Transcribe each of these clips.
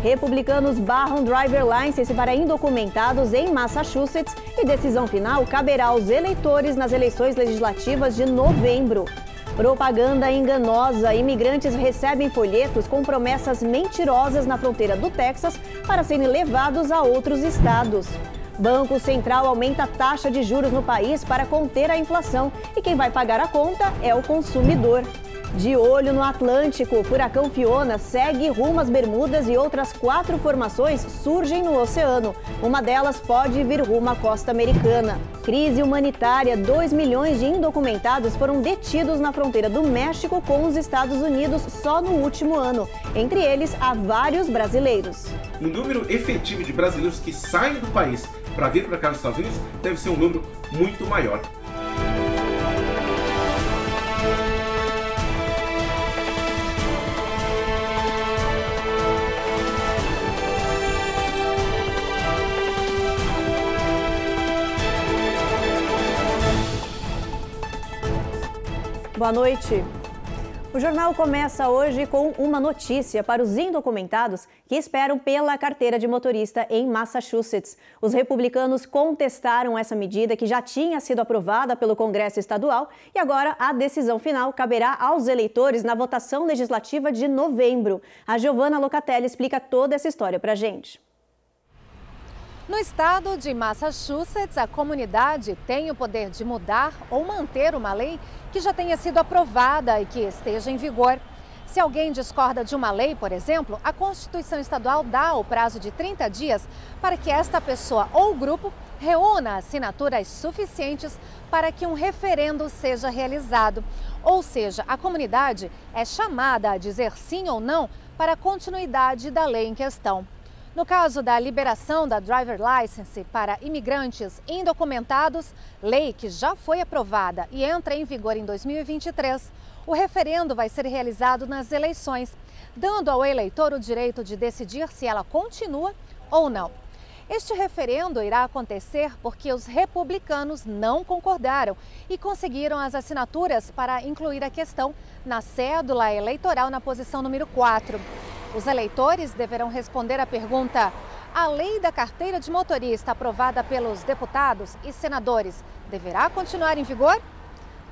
Republicanos barram driver license para indocumentados em Massachusetts e decisão final caberá aos eleitores nas eleições legislativas de novembro. Propaganda enganosa. Imigrantes recebem folhetos com promessas mentirosas na fronteira do Texas para serem levados a outros estados. Banco Central aumenta a taxa de juros no país para conter a inflação e quem vai pagar a conta é o consumidor. De olho no Atlântico, o furacão Fiona segue rumo às Bermudas e outras 4 formações surgem no oceano. Uma delas pode vir rumo à costa americana. Crise humanitária. 2 milhões de indocumentados foram detidos na fronteira do México com os Estados Unidos só no último ano. Entre eles, há vários brasileiros. O número efetivo de brasileiros que saem do país para vir para cá nos Estados Unidos deve ser um número muito maior. Boa noite. O jornal começa hoje com uma notícia para os indocumentados que esperam pela carteira de motorista em Massachusetts. Os republicanos contestaram essa medida que já tinha sido aprovada pelo Congresso Estadual e agora a decisão final caberá aos eleitores na votação legislativa de novembro. A Giovana Locatelli explica toda essa história para a gente. No estado de Massachusetts, a comunidade tem o poder de mudar ou manter uma lei que já tenha sido aprovada e que esteja em vigor. Se alguém discorda de uma lei, por exemplo, a Constituição Estadual dá o prazo de 30 dias para que esta pessoa ou grupo reúna assinaturas suficientes para que um referendo seja realizado. Ou seja, a comunidade é chamada a dizer sim ou não para a continuidade da lei em questão. No caso da liberação da driver license para imigrantes indocumentados, lei que já foi aprovada e entra em vigor em 2023, o referendo vai ser realizado nas eleições, dando ao eleitor o direito de decidir se ela continua ou não. Este referendo irá acontecer porque os republicanos não concordaram e conseguiram as assinaturas para incluir a questão na cédula eleitoral na posição número 4. Os eleitores deverão responder à pergunta: a lei da carteira de motorista aprovada pelos deputados e senadores deverá continuar em vigor?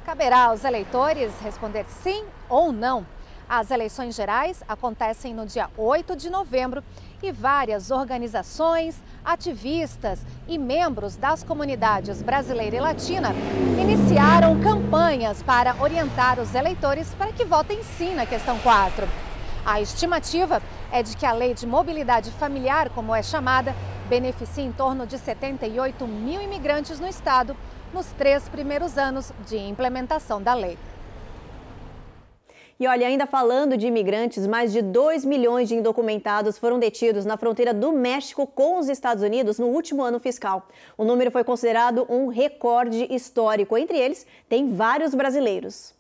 Caberá aos eleitores responder sim ou não. As eleições gerais acontecem no dia 8 de novembro e várias organizações, ativistas e membros das comunidades brasileira e latina iniciaram campanhas para orientar os eleitores para que votem sim na questão 4. A estimativa é de que a lei de mobilidade familiar, como é chamada, beneficie em torno de 78 mil imigrantes no estado nos 3 primeiros anos de implementação da lei. E olha, ainda falando de imigrantes, mais de 2 milhões de indocumentados foram detidos na fronteira do México com os Estados Unidos no último ano fiscal. O número foi considerado um recorde histórico. Entre eles, tem vários brasileiros.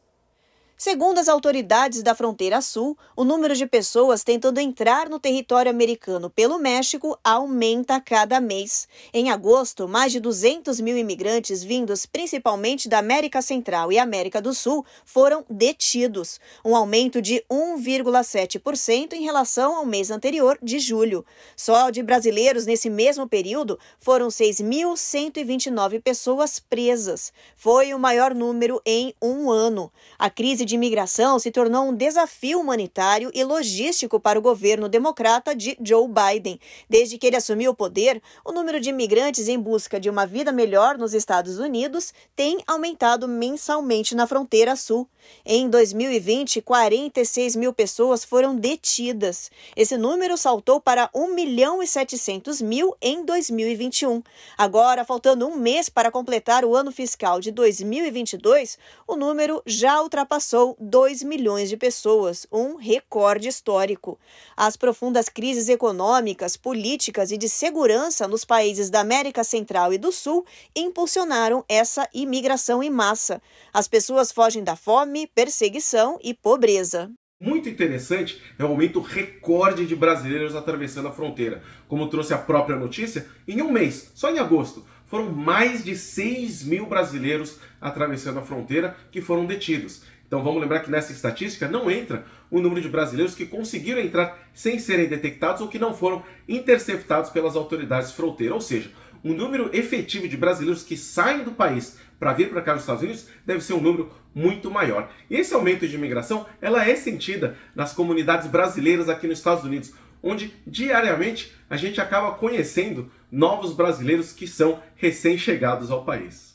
Segundo as autoridades da fronteira sul, o número de pessoas tentando entrar no território americano pelo México aumenta a cada mês. Em agosto, mais de 200 mil imigrantes vindos principalmente da América Central e América do Sul foram detidos, um aumento de 1,7% em relação ao mês anterior, de julho. Só de brasileiros nesse mesmo período foram 6.129 pessoas presas. Foi o maior número em um ano. A crise de imigração se tornou um desafio humanitário e logístico para o governo democrata de Joe Biden. Desde que ele assumiu o poder, o número de imigrantes em busca de uma vida melhor nos Estados Unidos tem aumentado mensalmente na fronteira sul. Em 2020, 46 mil pessoas foram detidas. Esse número saltou para 1.700.000 em 2021. Agora, faltando um mês para completar o ano fiscal de 2022, o número já ultrapassou 2 milhões de pessoas, um recorde histórico. As profundas crises econômicas, políticas e de segurança nos países da América Central e do Sul impulsionaram essa imigração em massa. As pessoas fogem da fome, perseguição e pobreza. Muito interessante é o aumento recorde de brasileiros atravessando a fronteira. Como trouxe a própria notícia, em um mês, só em agosto, foram mais de 6 mil brasileiros atravessando a fronteira que foram detidos. Então vamos lembrar que nessa estatística não entra o número de brasileiros que conseguiram entrar sem serem detectados ou que não foram interceptados pelas autoridades de fronteira. Ou seja, o número efetivo de brasileiros que saem do país para vir para cá nos Estados Unidos deve ser um número muito maior. E esse aumento de imigração, ela é sentida nas comunidades brasileiras aqui nos Estados Unidos, onde diariamente a gente acaba conhecendo novos brasileiros que são recém-chegados ao país.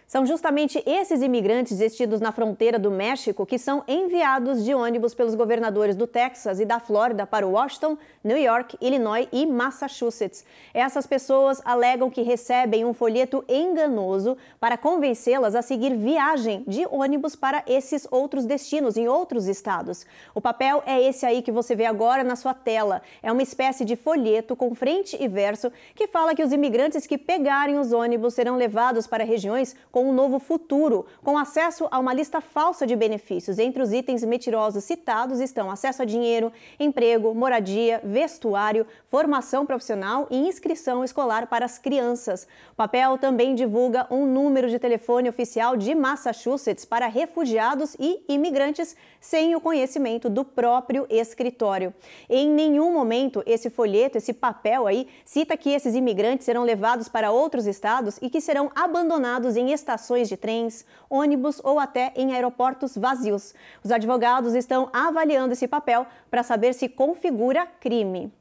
São justamente esses imigrantes detidos na fronteira do México que são enviados de ônibus pelos governadores do Texas e da Flórida para Washington, New York, Illinois e Massachusetts. Essas pessoas alegam que recebem um folheto enganoso para convencê-las a seguir viagem de ônibus para esses outros destinos, em outros estados. O papel é esse aí que você vê agora na sua tela. É uma espécie de folheto com frente e verso que fala que os imigrantes que pegarem os ônibus serão levados para regiões com um novo futuro, com acesso a uma lista falsa de benefícios. Entre os itens mentirosos citados estão acesso a dinheiro, emprego, moradia, vestuário, formação profissional e inscrição escolar para as crianças. O papel também divulga um número de telefone oficial de Massachusetts para refugiados e imigrantes sem o conhecimento do próprio escritório. Em nenhum momento esse folheto, esse papel aí, cita que esses imigrantes serão levados para outros estados e que serão abandonados em estações de trens, ônibus ou até em aeroportos vazios. Os advogados estão avaliando esse papel para saber se configura crime.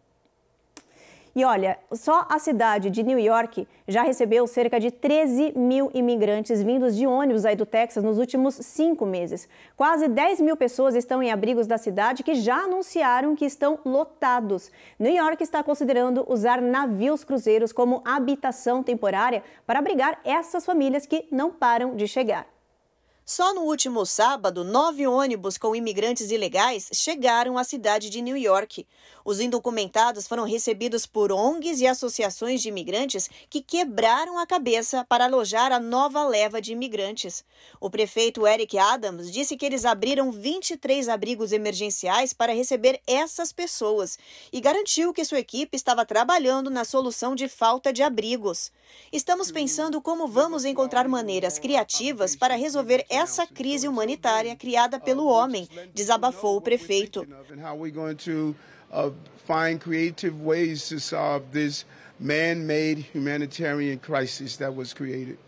E olha, só a cidade de New York já recebeu cerca de 13 mil imigrantes vindos de ônibus aí do Texas nos últimos 5 meses. Quase 10 mil pessoas estão em abrigos da cidade que já anunciaram que estão lotados. New York está considerando usar navios cruzeiros como habitação temporária para abrigar essas famílias que não param de chegar. Só no último sábado, 9 ônibus com imigrantes ilegais chegaram à cidade de New York. Os indocumentados foram recebidos por ONGs e associações de imigrantes que quebraram a cabeça para alojar a nova leva de imigrantes. O prefeito Eric Adams disse que eles abriram 23 abrigos emergenciais para receber essas pessoas e garantiu que sua equipe estava trabalhando na solução de falta de abrigos. Estamos pensando como vamos encontrar maneiras criativas para resolver essa crise humanitária criada pelo homem, desabafou o prefeito. Find creative ways to solve this man-made humanitarian crisis that was created.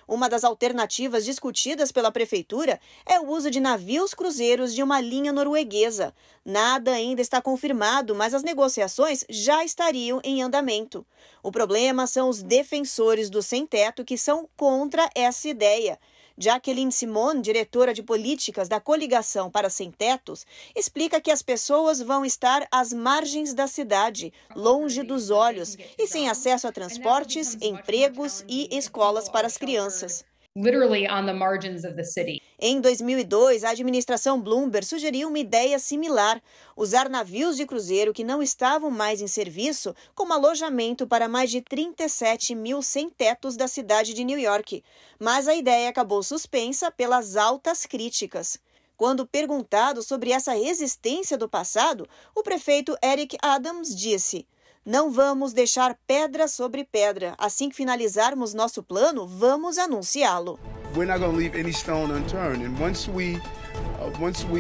Uma das alternativas discutidas pela prefeitura é o uso de navios cruzeiros de uma linha norueguesa. Nada ainda está confirmado, mas as negociações já estariam em andamento. O problema são os defensores do sem-teto que são contra essa ideia. Jacqueline Simon, diretora de políticas da Coligação para Sem-Tetos, explica que as pessoas vão estar às margens da cidade, longe dos olhos e sem acesso a transportes, empregos e escolas para as crianças. Literally on the margins of the city. Em 2002, a administração Bloomberg sugeriu uma ideia similar, usar navios de cruzeiro que não estavam mais em serviço como alojamento para mais de 37 mil sem-tetos da cidade de New York. Mas a ideia acabou suspensa pelas altas críticas. Quando perguntado sobre essa resistência do passado, o prefeito Eric Adams disse: "Não vamos deixar pedra sobre pedra. Assim que finalizarmos nosso plano, vamos anunciá-lo." We're not going to leave any stone unturned. And once we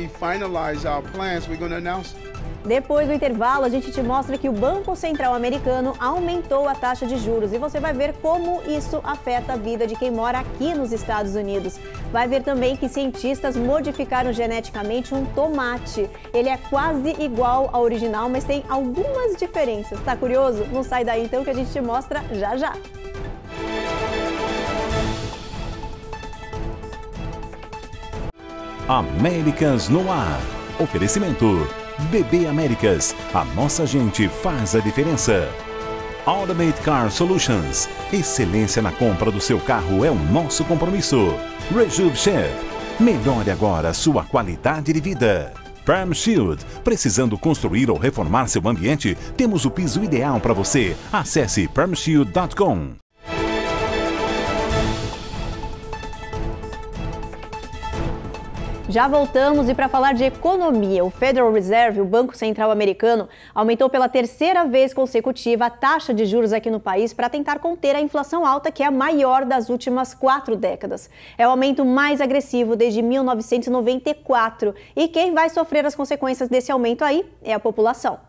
finalize our plans, we're going to announce it. Depois do intervalo, a gente te mostra que o Banco Central americano aumentou a taxa de juros e você vai ver como isso afeta a vida de quem mora aqui nos Estados Unidos. Vai ver também que cientistas modificaram geneticamente um tomate. Ele é quase igual ao original, mas tem algumas diferenças. Tá curioso? Não sai daí então que a gente te mostra já já. Américas no ar. Oferecimento BB Américas. A nossa gente faz a diferença. Automate Car Solutions. Excelência na compra do seu carro é o nosso compromisso. Rejuve Chef. Melhore agora a sua qualidade de vida. Perm Shield. Precisando construir ou reformar seu ambiente? Temos o piso ideal para você. Acesse permshield.com. Já voltamos e para falar de economia, o Federal Reserve, o Banco Central americano, aumentou pela terceira vez consecutiva a taxa de juros aqui no país para tentar conter a inflação alta, que é a maior das últimas 4 décadas. É o aumento mais agressivo desde 1994 e quem vai sofrer as consequências desse aumento aí é a população.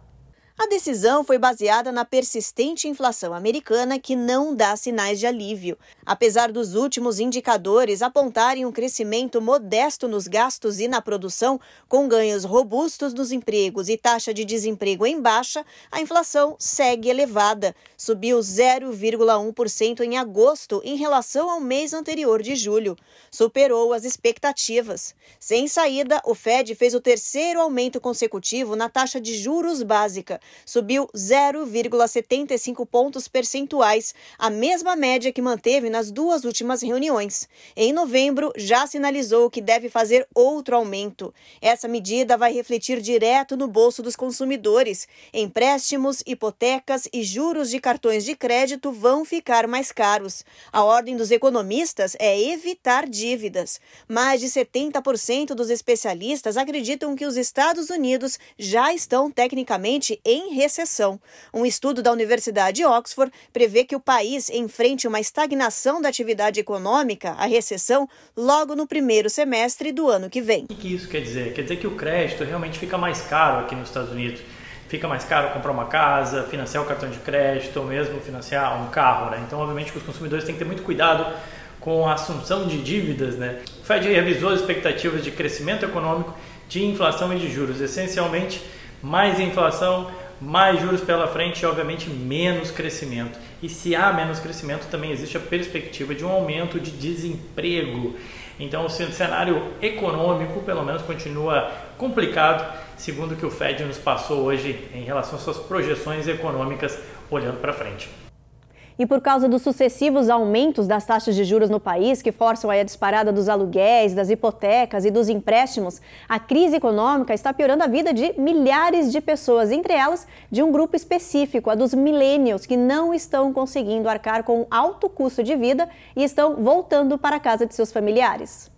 A decisão foi baseada na persistente inflação americana que não dá sinais de alívio. Apesar dos últimos indicadores apontarem um crescimento modesto nos gastos e na produção, com ganhos robustos nos empregos e taxa de desemprego em baixa, a inflação segue elevada. Subiu 0,1% em agosto em relação ao mês anterior de julho. Superou as expectativas. Sem saída, o Fed fez o terceiro aumento consecutivo na taxa de juros básica. Subiu 0,75 pontos percentuais, a mesma média que manteve nas 2 últimas reuniões. Em novembro, já sinalizou que deve fazer outro aumento. Essa medida vai refletir direto no bolso dos consumidores. Empréstimos, hipotecas e juros de cartões de crédito vão ficar mais caros. A ordem dos economistas é evitar dívidas. Mais de 70% dos especialistas acreditam que os Estados Unidos já estão tecnicamente em recessão. Um estudo da Universidade de Oxford prevê que o país enfrente uma estagnação da atividade econômica, a recessão, logo no primeiro semestre do ano que vem. O que isso quer dizer? Quer dizer que o crédito realmente fica mais caro aqui nos Estados Unidos. Fica mais caro comprar uma casa, financiar o cartão de crédito ou mesmo financiar um carro, né? Então, obviamente, que os consumidores têm que ter muito cuidado com a assunção de dívidas, né? O Fed revisou as expectativas de crescimento econômico, de inflação e de juros. Essencialmente, mais inflação, mais juros pela frente e, obviamente, menos crescimento. E se há menos crescimento, também existe a perspectiva de um aumento de desemprego. Então, o cenário econômico, pelo menos, continua complicado, segundo o que o Fed nos passou hoje em relação às suas projeções econômicas olhando para frente. E por causa dos sucessivos aumentos das taxas de juros no país, que forçam a disparada dos aluguéis, das hipotecas e dos empréstimos, a crise econômica está piorando a vida de milhares de pessoas, entre elas de um grupo específico, a dos millennials, que não estão conseguindo arcar com um alto custo de vida e estão voltando para a casa de seus familiares.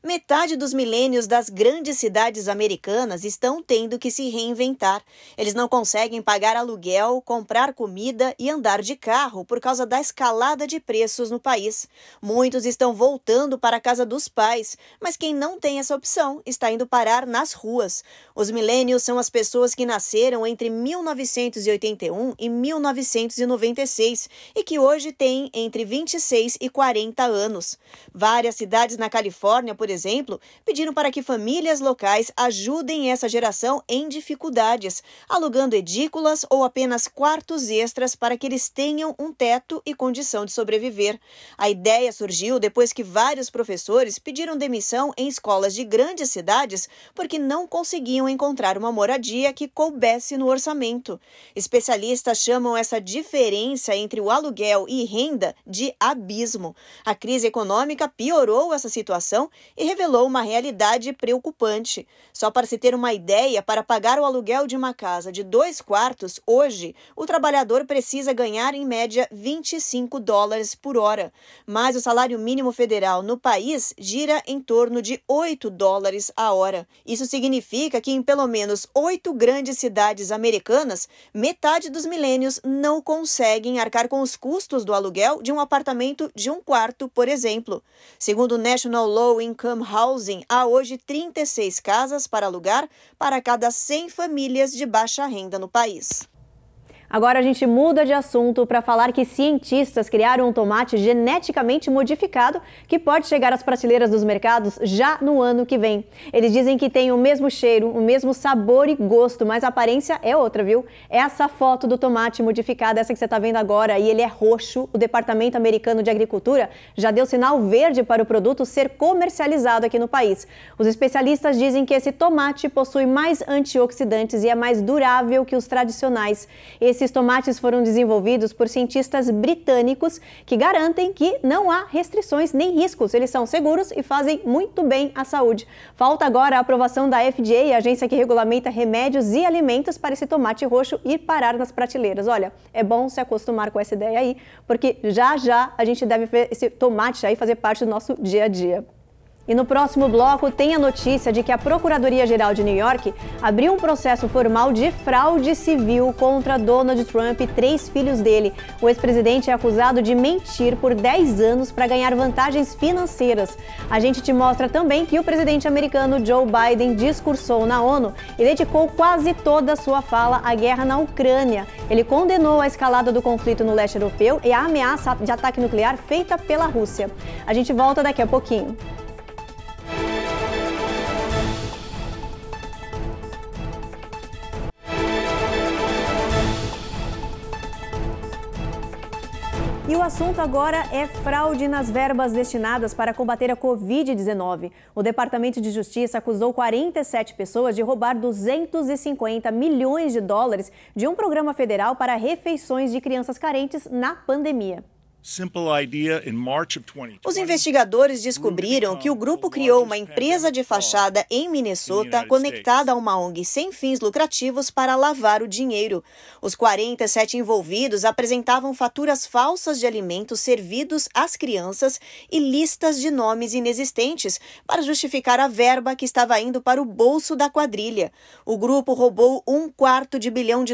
Metade dos milênios das grandes cidades americanas estão tendo que se reinventar. Eles não conseguem pagar aluguel, comprar comida e andar de carro por causa da escalada de preços no país. Muitos estão voltando para a casa dos pais, mas quem não tem essa opção está indo parar nas ruas. Os milênios são as pessoas que nasceram entre 1981 e 1996 e que hoje têm entre 26 e 40 anos. Várias cidades na Califórnia, por exemplo, pediram para que famílias locais ajudem essa geração em dificuldades, alugando edículas ou apenas quartos extras para que eles tenham um teto e condição de sobreviver. A ideia surgiu depois que vários professores pediram demissão em escolas de grandes cidades porque não conseguiam encontrar uma moradia que coubesse no orçamento. Especialistas chamam essa diferença entre o aluguel e renda de abismo. A crise econômica piorou essa situação e revelou uma realidade preocupante. Só para se ter uma ideia, para pagar o aluguel de uma casa de 2 quartos, hoje, o trabalhador precisa ganhar em média $25 por hora. Mas o salário mínimo federal no país gira em torno de $8 a hora. Isso significa que em pelo menos 8 grandes cidades americanas, metade dos milênios não conseguem arcar com os custos do aluguel de um apartamento de 1 quarto, por exemplo. Segundo o National Low Income Housing, há hoje 36 casas para alugar para cada 100 famílias de baixa renda no país. Agora a gente muda de assunto para falar que cientistas criaram um tomate geneticamente modificado que pode chegar às prateleiras dos mercados já no ano que vem. Eles dizem que tem o mesmo cheiro, o mesmo sabor e gosto, mas a aparência é outra, viu? Essa foto do tomate modificado, essa que você está vendo agora, e ele é roxo. O Departamento Americano de Agricultura já deu sinal verde para o produto ser comercializado aqui no país. Os especialistas dizem que esse tomate possui mais antioxidantes e é mais durável que os tradicionais. Esses tomates foram desenvolvidos por cientistas britânicos que garantem que não há restrições nem riscos. Eles são seguros e fazem muito bem à saúde. Falta agora a aprovação da FDA, a agência que regulamenta remédios e alimentos, para esse tomate roxo ir parar nas prateleiras. Olha, é bom se acostumar com essa ideia aí, porque já já a gente deve ver esse tomate aí fazer parte do nosso dia a dia. E no próximo bloco tem a notícia de que a Procuradoria-Geral de New York abriu um processo formal de fraude civil contra Donald Trump e 3 filhos dele. O ex-presidente é acusado de mentir por 10 anos para ganhar vantagens financeiras. A gente te mostra também que o presidente americano Joe Biden discursou na ONU e dedicou quase toda a sua fala à guerra na Ucrânia. Ele condenou a escalada do conflito no leste europeu e a ameaça de ataque nuclear feita pela Rússia. A gente volta daqui a pouquinho. E o assunto agora é fraude nas verbas destinadas para combater a Covid-19. O Departamento de Justiça acusou 47 pessoas de roubar 250 milhões de dólares de um programa federal para refeições de crianças carentes na pandemia. Os investigadores descobriram que o grupo criou uma empresa de fachada em Minnesota conectada a uma ONG sem fins lucrativos para lavar o dinheiro. Os 47 envolvidos apresentavam faturas falsas de alimentos servidos às crianças e listas de nomes inexistentes para justificar a verba que estava indo para o bolso da quadrilha. O grupo roubou $250 milhão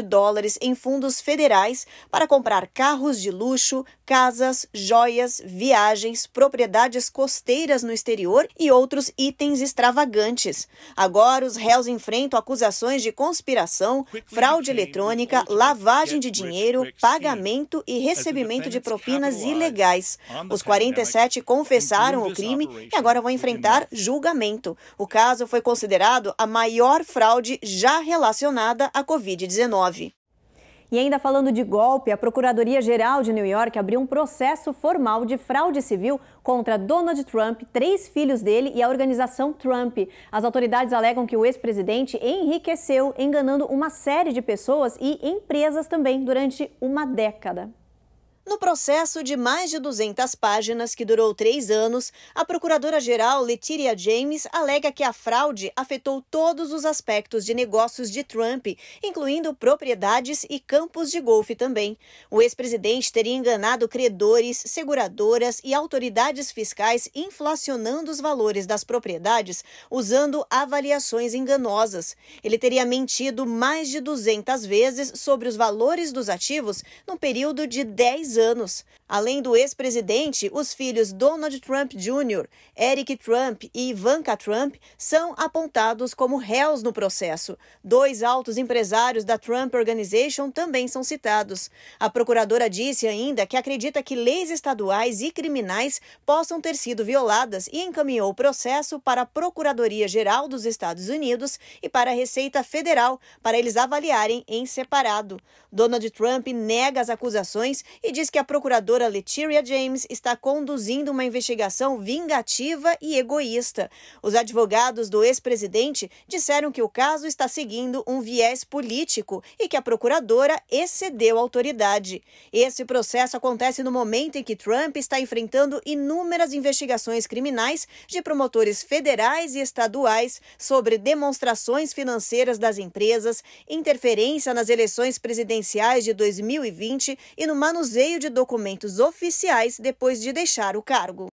em fundos federais para comprar carros de luxo, casas, joias, viagens, propriedades costeiras no exterior e outros itens extravagantes. Agora, os réus enfrentam acusações de conspiração, fraude eletrônica, lavagem de dinheiro, pagamento e recebimento de propinas ilegais. Os 47 confessaram o crime e agora vão enfrentar julgamento. O caso foi considerado a maior fraude já relacionada à Covid-19. E ainda falando de golpe, a Procuradoria-Geral de New York abriu um processo formal de fraude civil contra Donald Trump, 3 filhos dele e a organização Trump. As autoridades alegam que o ex-presidente enriqueceu enganando uma série de pessoas e empresas também durante uma década. No processo de mais de 200 páginas, que durou 3 anos, a procuradora-geral Letitia James alega que a fraude afetou todos os aspectos de negócios de Trump, incluindo propriedades e campos de golfe também. O ex-presidente teria enganado credores, seguradoras e autoridades fiscais, inflacionando os valores das propriedades usando avaliações enganosas. Ele teria mentido mais de 200 vezes sobre os valores dos ativos no período de 10 anos. Além do ex-presidente, os filhos Donald Trump Jr., Eric Trump e Ivanka Trump são apontados como réus no processo. 2 altos empresários da Trump Organization também são citados. A procuradora disse ainda que acredita que leis estaduais e criminais possam ter sido violadas e encaminhou o processo para a Procuradoria-Geral dos Estados Unidos e para a Receita Federal para eles avaliarem em separado. Donald Trump nega as acusações e diz que a procuradora Letitia James está conduzindo uma investigação vingativa e egoísta. Os advogados do ex-presidente disseram que o caso está seguindo um viés político e que a procuradora excedeu a autoridade. Esse processo acontece no momento em que Trump está enfrentando inúmeras investigações criminais de promotores federais e estaduais sobre demonstrações financeiras das empresas, interferência nas eleições presidenciais de 2020 e no manuseio de documentos oficiais depois de deixar o cargo.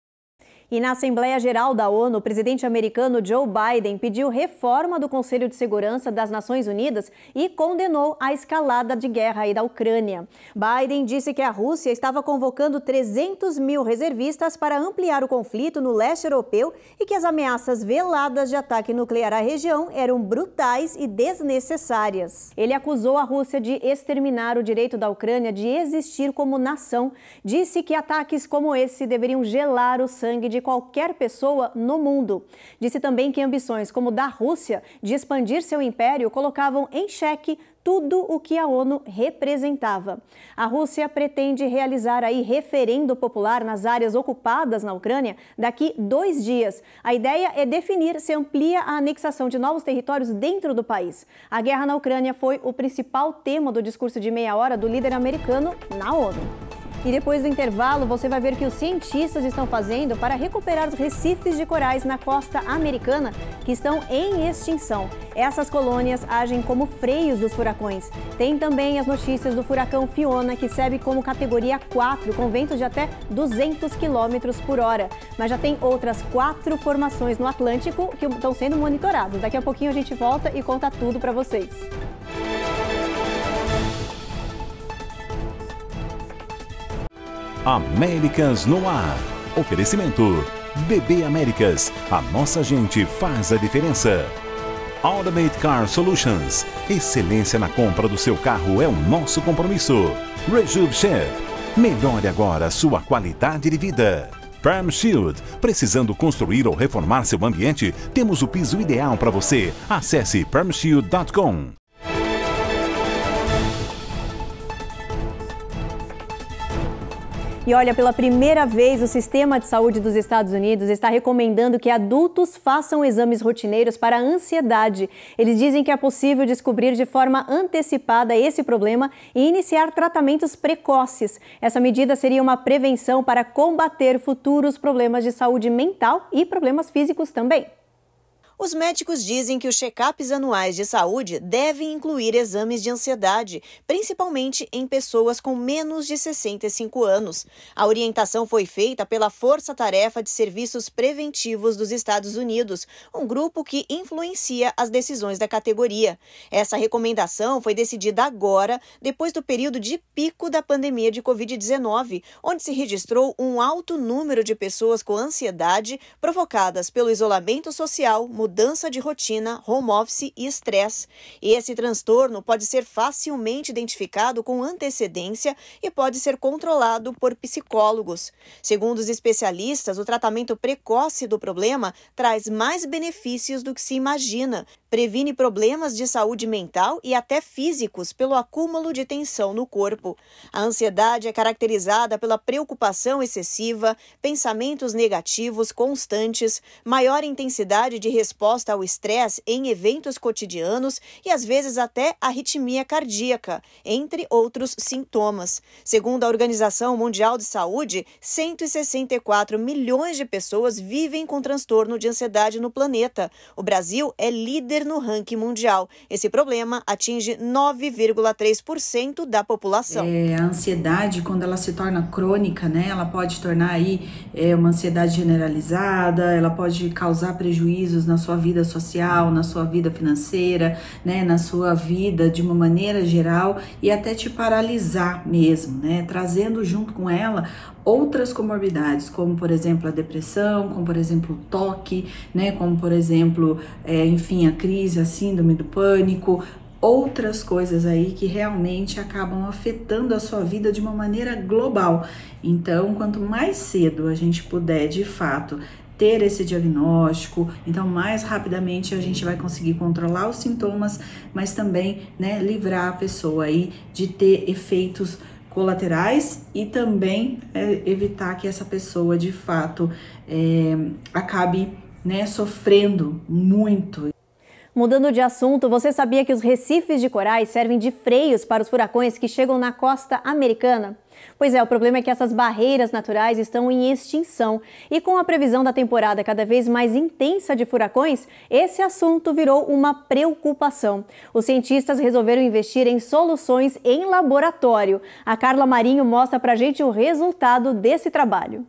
E na Assembleia Geral da ONU, o presidente americano Joe Biden pediu reforma do Conselho de Segurança das Nações Unidas e condenou a escalada de guerra aí da Ucrânia. Biden disse que a Rússia estava convocando 300 mil reservistas para ampliar o conflito no leste europeu e que as ameaças veladas de ataque nuclear à região eram brutais e desnecessárias. Ele acusou a Rússia de exterminar o direito da Ucrânia de existir como nação. Disse que ataques como esse deveriam gelar o sangue de qualquer pessoa no mundo. Disse também que ambições como da Rússia de expandir seu império colocavam em xeque tudo o que a ONU representava. A Rússia pretende realizar aí referendo popular nas áreas ocupadas na Ucrânia daqui 2 dias. A ideia é definir se amplia a anexação de novos territórios dentro do país. A guerra na Ucrânia foi o principal tema do discurso de meia hora do líder americano na ONU. E depois do intervalo, você vai ver o que os cientistas estão fazendo para recuperar os recifes de corais na costa americana que estão em extinção. Essas colônias agem como freios dos furacões. Tem também as notícias do furacão Fiona, que serve como categoria 4, com ventos de até 200 km por hora. Mas já tem outras 4 formações no Atlântico que estão sendo monitoradas. Daqui a pouquinho a gente volta e conta tudo para vocês. Américas no ar. Oferecimento. BB Américas. A nossa gente faz a diferença. Automate Car Solutions. Excelência na compra do seu carro é o nosso compromisso. Rejuve Chef. Melhore agora sua qualidade de vida. Perm Shield. Precisando construir ou reformar seu ambiente? Temos o piso ideal para você. Acesse permshield.com. E olha, pela primeira vez, o Sistema de Saúde dos Estados Unidos está recomendando que adultos façam exames rotineiros para a ansiedade. Eles dizem que é possível descobrir de forma antecipada esse problema e iniciar tratamentos precoces. Essa medida seria uma prevenção para combater futuros problemas de saúde mental e problemas físicos também. Os médicos dizem que os check-ups anuais de saúde devem incluir exames de ansiedade, principalmente em pessoas com menos de 65 anos. A orientação foi feita pela Força Tarefa de Serviços Preventivos dos Estados Unidos, um grupo que influencia as decisões da categoria. Essa recomendação foi decidida agora, depois do período de pico da pandemia de Covid-19, onde se registrou um alto número de pessoas com ansiedade provocadas pelo isolamento social, mudança de rotina, home office e estresse. Esse transtorno pode ser facilmente identificado com antecedência e pode ser controlado por psicólogos. Segundo os especialistas, o tratamento precoce do problema traz mais benefícios do que se imagina. Previne problemas de saúde mental e até físicos pelo acúmulo de tensão no corpo. A ansiedade é caracterizada pela preocupação excessiva, pensamentos negativos constantes, maior intensidade de resposta ao estresse em eventos cotidianos e às vezes até arritmia cardíaca, entre outros sintomas. Segundo a Organização Mundial de Saúde, 164 milhões de pessoas vivem com transtorno de ansiedade no planeta. O Brasil é líder no ranking mundial. Esse problema atinge 9,3% da população. A ansiedade, quando ela se torna crônica, né, ela pode tornar aí uma ansiedade generalizada, ela pode causar prejuízos na sua vida social, na sua vida financeira, né, na sua vida de uma maneira geral e até te paralisar mesmo, né, trazendo junto com ela outras comorbidades, como por exemplo a depressão, como por exemplo o toque, né, como por exemplo, enfim, a crise, a síndrome do pânico, outras coisas aí que realmente acabam afetando a sua vida de uma maneira global. Então, quanto mais cedo a gente puder, de fato, ter esse diagnóstico, então mais rapidamente a gente vai conseguir controlar os sintomas, mas também, né, livrar a pessoa aí de ter efeitos colaterais e também evitar que essa pessoa de fato acabe, né, sofrendo muito. Mudando de assunto, você sabia que os recifes de corais servem de freios para os furacões que chegam na costa americana? Pois é, o problema é que essas barreiras naturais estão em extinção. E com a previsão da temporada cada vez mais intensa de furacões, esse assunto virou uma preocupação. Os cientistas resolveram investir em soluções em laboratório. A Carla Marinho mostra pra gente o resultado desse trabalho.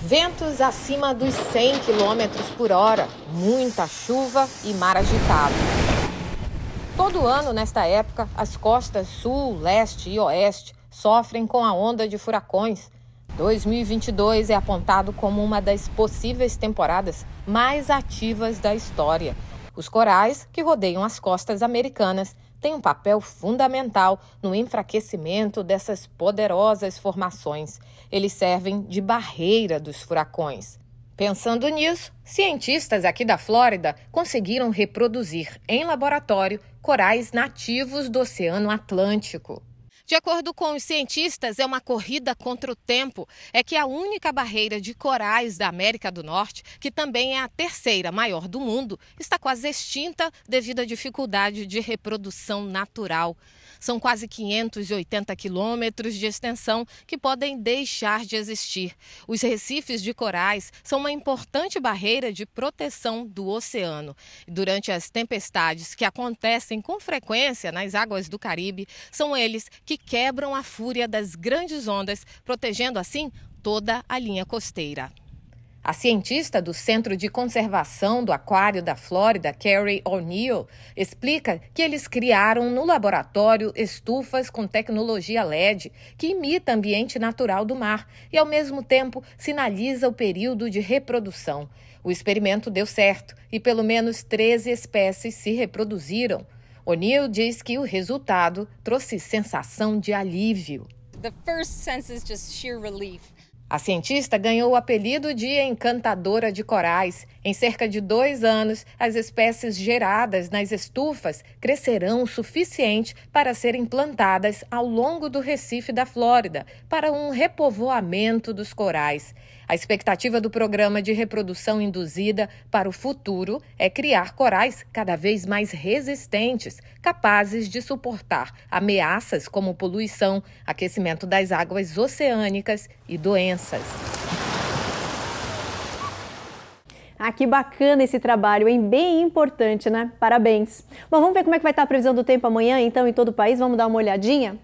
Ventos acima dos 100 km por hora, muita chuva e mar agitado. Todo ano, nesta época, as costas sul, leste e oeste sofrem com a onda de furacões. 2022 é apontado como uma das possíveis temporadas mais ativas da história. Os corais, que rodeiam as costas americanas, têm um papel fundamental no enfraquecimento dessas poderosas formações. Eles servem de barreira dos furacões. Pensando nisso, cientistas aqui da Flórida conseguiram reproduzir em laboratório corais nativos do Oceano Atlântico. De acordo com os cientistas, é uma corrida contra o tempo. É que a única barreira de corais da América do Norte, que também é a terceira maior do mundo, está quase extinta devido à dificuldade de reprodução natural. São quase 580 quilômetros de extensão que podem deixar de existir. Os recifes de corais são uma importante barreira de proteção do oceano. Durante as tempestades que acontecem com frequência nas águas do Caribe, são eles que quebram a fúria das grandes ondas, protegendo assim toda a linha costeira. A cientista do Centro de Conservação do Aquário da Flórida, Carrie O'Neill, explica que eles criaram no laboratório estufas com tecnologia LED que imita o ambiente natural do mar e, ao mesmo tempo, sinaliza o período de reprodução. O experimento deu certo e pelo menos 13 espécies se reproduziram. O'Neill diz que o resultado trouxe sensação de alívio. The first sense is just sheer relief. A cientista ganhou o apelido de encantadora de corais. Em cerca de 2 anos, as espécies geradas nas estufas crescerão o suficiente para serem plantadas ao longo do Recife da Flórida, para um repovoamento dos corais. A expectativa do programa de reprodução induzida para o futuro é criar corais cada vez mais resistentes, capazes de suportar ameaças como poluição, aquecimento das águas oceânicas e doenças. Ah, que bacana esse trabalho, hein? Bem importante, né? Parabéns. Bom, vamos ver como é que vai estar a previsão do tempo amanhã, então, em todo o país. Vamos dar uma olhadinha?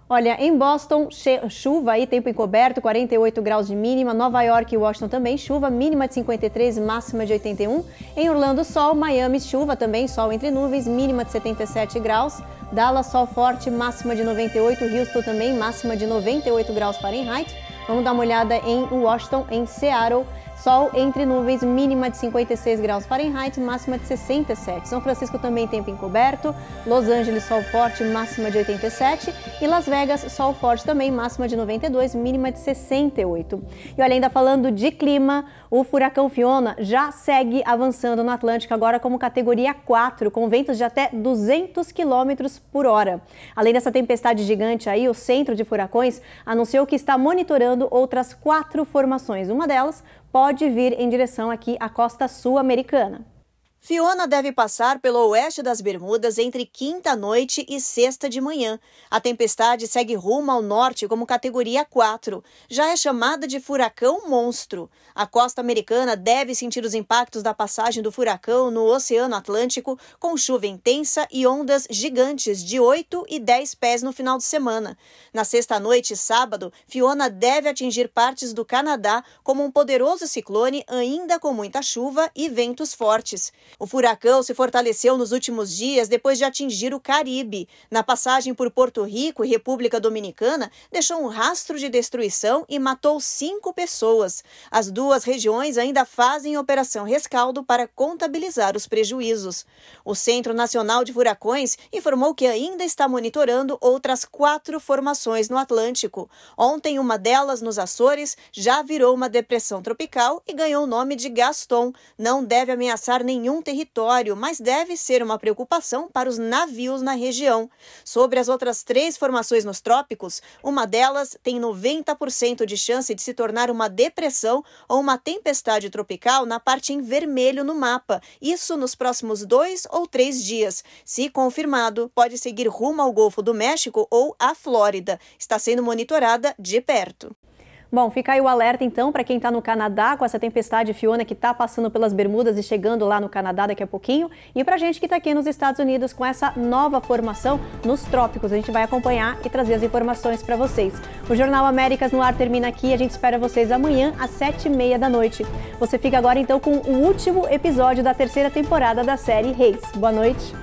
Olha, em Boston, chuva aí, tempo encoberto, 48 graus de mínima. Nova York e Washington também, chuva, mínima de 53, máxima de 81. Em Orlando, sol. Miami, chuva também, sol entre nuvens, mínima de 77 graus. Dallas, sol forte, máxima de 98. Houston também, máxima de 98 graus Fahrenheit. Vamos dar uma olhada em Washington, em Seattle. Sol entre nuvens, mínima de 56 graus Fahrenheit, máxima de 67. São Francisco também tempo encoberto. Los Angeles, sol forte, máxima de 87. E Las Vegas, sol forte também, máxima de 92, mínima de 68. E olha, ainda falando de clima, o furacão Fiona já segue avançando no Atlântico, agora como categoria 4, com ventos de até 200 km por hora. Além dessa tempestade gigante aí, o Centro de Furacões anunciou que está monitorando outras 4 formações. Uma delas pode vir em direção aqui à costa sul-americana. Fiona deve passar pelo oeste das Bermudas entre quinta-noite e sexta de manhã. A tempestade segue rumo ao norte como categoria 4. Já é chamada de furacão monstro. A costa americana deve sentir os impactos da passagem do furacão no Oceano Atlântico, com chuva intensa e ondas gigantes de 8 e 10 pés no final de semana. Na sexta-noite e sábado, Fiona deve atingir partes do Canadá como um poderoso ciclone, ainda com muita chuva e ventos fortes. O furacão se fortaleceu nos últimos dias depois de atingir o Caribe. Na passagem por Porto Rico e República Dominicana, deixou um rastro de destruição e matou 5 pessoas. As duas regiões ainda fazem operação rescaldo para contabilizar os prejuízos. O Centro Nacional de Furacões informou que ainda está monitorando outras 4 formações no Atlântico. Ontem, uma delas, nos Açores, já virou uma depressão tropical e ganhou o nome de Gaston. Não deve ameaçar nenhum território, mas deve ser uma preocupação para os navios na região. Sobre as outras 3 formações nos trópicos, uma delas tem 90% de chance de se tornar uma depressão ou uma tempestade tropical na parte em vermelho no mapa. Isso nos próximos 2 ou 3 dias. Se confirmado, pode seguir rumo ao Golfo do México ou à Flórida. Está sendo monitorada de perto. Bom, fica aí o alerta então para quem está no Canadá com essa tempestade Fiona que está passando pelas Bermudas e chegando lá no Canadá daqui a pouquinho. E para a gente que está aqui nos Estados Unidos com essa nova formação nos trópicos. A gente vai acompanhar e trazer as informações para vocês. O Jornal Américas no Ar termina aqui. A gente espera vocês amanhã às 7h30 da noite. Você fica agora então com o último episódio da 3ª temporada da série Reis. Boa noite.